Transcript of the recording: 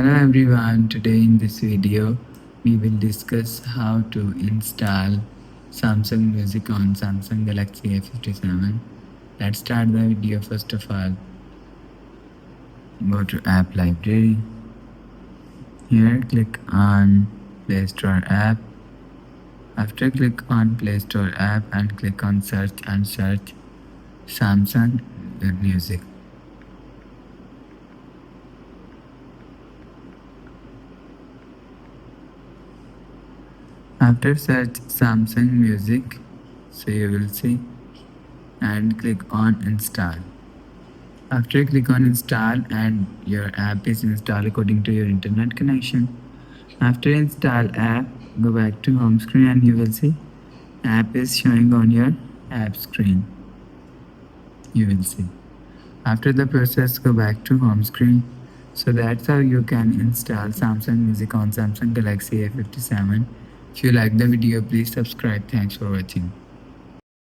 Hello everyone, today in this video we will discuss how to install Samsung Music on Samsung Galaxy A57. Let's start the video. First of all, go to app library. Here click on Play Store app. After click on Play Store app and click on search and search Samsung Music. After search Samsung Music, so you will see and click on install. After click on install and your app is installed according to your internet connection. After install app, go back to home screen and you will see app is showing on your app screen. You will see. After the process, go back to home screen. So that's how you can install Samsung Music on Samsung Galaxy A57. If you like the video, please subscribe. Thanks for watching.